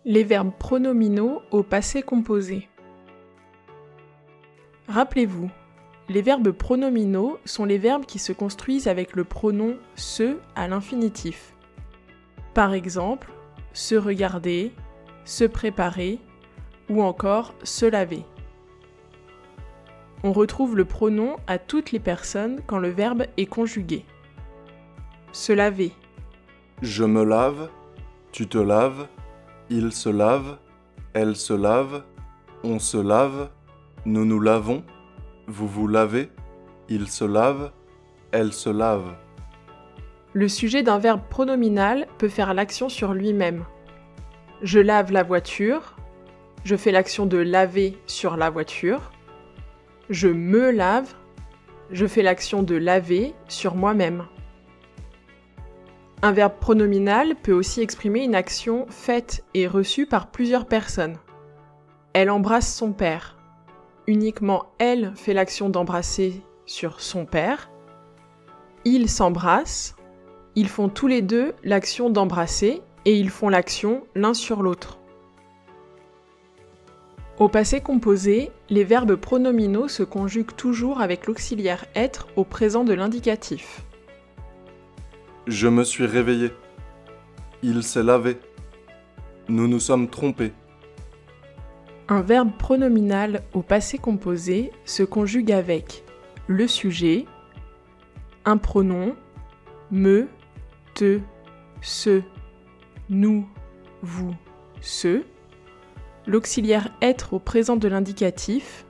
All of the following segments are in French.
Les verbes pronominaux au passé composé. Rappelez-vous, les verbes pronominaux sont les verbes qui se construisent avec le pronom « se » à l'infinitif. Par exemple, se regarder, se préparer ou encore se laver. On retrouve le pronom à toutes les personnes quand le verbe est conjugué. Se laver. Je me lave, tu te laves, il se lave, elle se lave, on se lave, nous nous lavons, vous vous lavez, il se lave, elle se lave. Le sujet d'un verbe pronominal peut faire l'action sur lui-même. Je lave la voiture, je fais l'action de laver sur la voiture. Je me lave, je fais l'action de laver sur moi-même. Un verbe pronominal peut aussi exprimer une action faite et reçue par plusieurs personnes. Elle embrasse son père. Uniquement elle fait l'action d'embrasser sur son père. Ils s'embrassent. Ils font tous les deux l'action d'embrasser et ils font l'action l'un sur l'autre. Au passé composé, les verbes pronominaux se conjuguent toujours avec l'auxiliaire être au présent de l'indicatif. Je me suis réveillé. Il s'est lavé. Nous nous sommes trompés. Un verbe pronominal au passé composé se conjugue avec le sujet, un pronom, me, te, ce, nous, vous, ce, l'auxiliaire être au présent de l'indicatif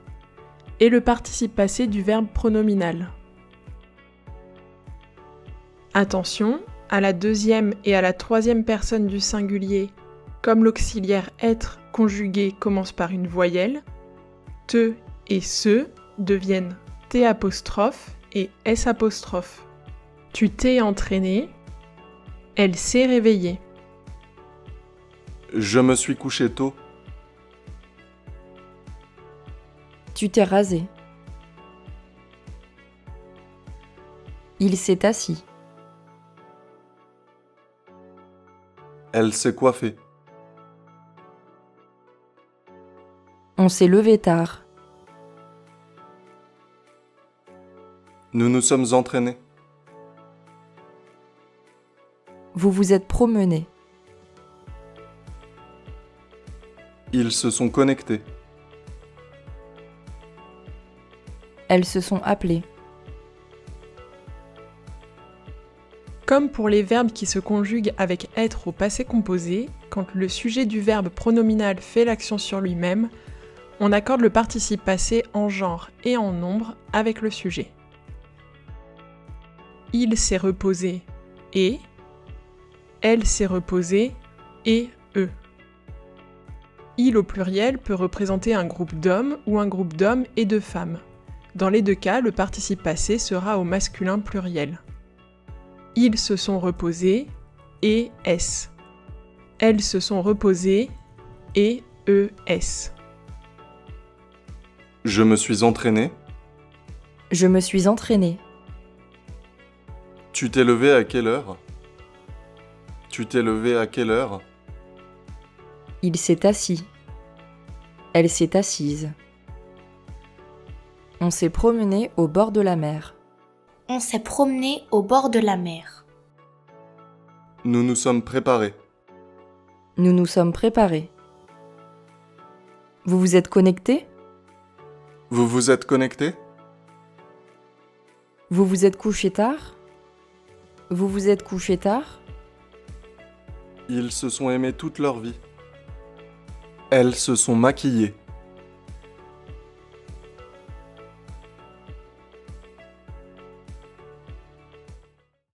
et le participe passé du verbe pronominal. Attention, à la deuxième et à la troisième personne du singulier, comme l'auxiliaire être conjugué commence par une voyelle, te et ce deviennent t' et s'. Tu t'es entraîné, elle s'est réveillée. Je me suis couché tôt. Tu t'es rasé. Il s'est assis. Elle s'est coiffée. On s'est levé tard. Nous nous sommes entraînés. Vous vous êtes promenés. Ils se sont connectés. Elles se sont appelées. Comme pour les verbes qui se conjuguent avec être au passé composé, quand le sujet du verbe pronominal fait l'action sur lui-même, on accorde le participe passé en genre et en nombre avec le sujet. Il s'est reposé et, elle s'est reposée et eux. Il au pluriel peut représenter un groupe d'hommes ou un groupe d'hommes et de femmes. Dans les deux cas, le participe passé sera au masculin pluriel. Ils se sont reposés et s. Elles se sont reposées et es. Je me suis entraîné. Je me suis entraîné. Tu t'es levé à quelle heure? Tu t'es levé à quelle heure? Il s'est assis. Elle s'est assise. On s'est promené au bord de la mer. On s'est promené au bord de la mer. Nous nous sommes préparés. Nous nous sommes préparés. Vous vous êtes connectés? Vous vous êtes connectés? Vous vous êtes couché tard? Vous vous êtes couché tard? Ils se sont aimés toute leur vie. Elles se sont maquillées.